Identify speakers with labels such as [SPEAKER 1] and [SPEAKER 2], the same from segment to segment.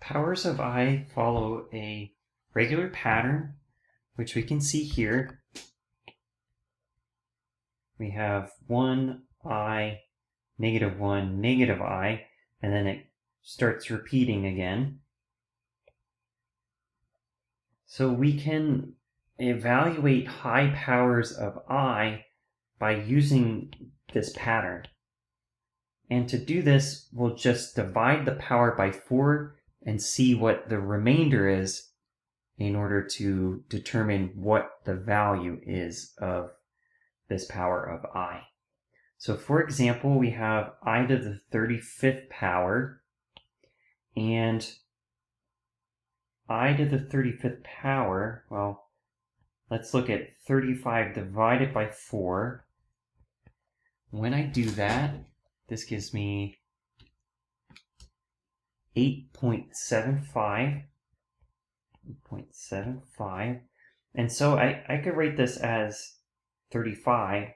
[SPEAKER 1] Powers of I follow a regular pattern, which we can see here. We have 1i, -1, -i, and then it starts repeating again. So we can evaluate high powers of I by using this pattern. And to do this, we'll just divide the power by 4 and see what the remainder is in order to determine what the value is of this power of I. So for example, we have I to the 35th power, and I to the 35th power, well, let's look at 35 divided by 4. When I do that, this gives me 8.75. And so I could write this as 35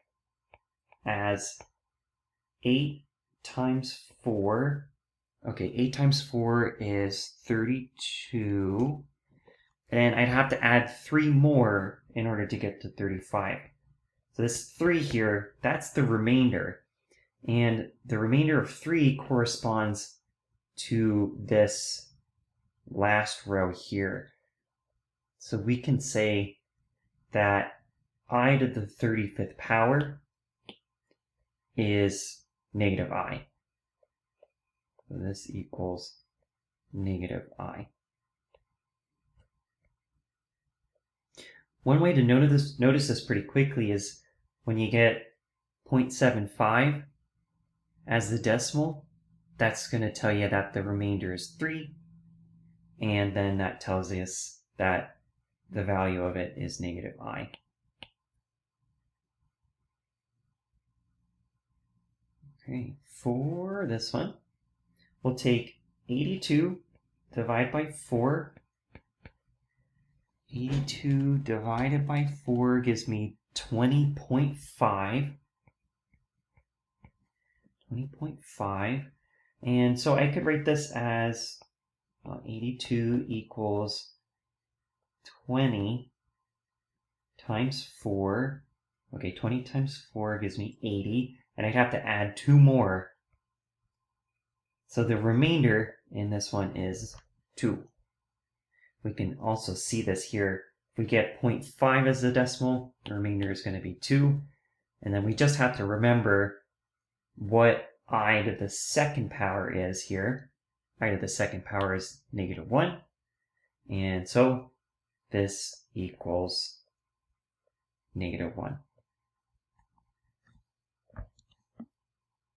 [SPEAKER 1] as 8 times 4. Okay, 8 times 4 is 32. And I'd have to add 3 more in order to get to 35. So this 3 here, that's the remainder. And the remainder of 3 corresponds to this last row here. So we can say that I to the 35th power is -I. So this equals -I. One way to notice this pretty quickly is when you get 0.75 as the decimal, that's going to tell you that the remainder is 3, and then that tells us that the value of it is -I. Okay, for this one, we'll take 82 divided by 4. 82 divided by 4 gives me 20.5. 20.5. And so I could write this as 82 equals 20 times 4. Okay, 20 times 4 gives me 80. And I'd have to add 2 more. So the remainder in this one is 2. We can also see this here. If we get 0.5 as the decimal, the remainder is going to be 2. And then we just have to remember what I to the second power is here. I to the second power is -1. And so this equals -1.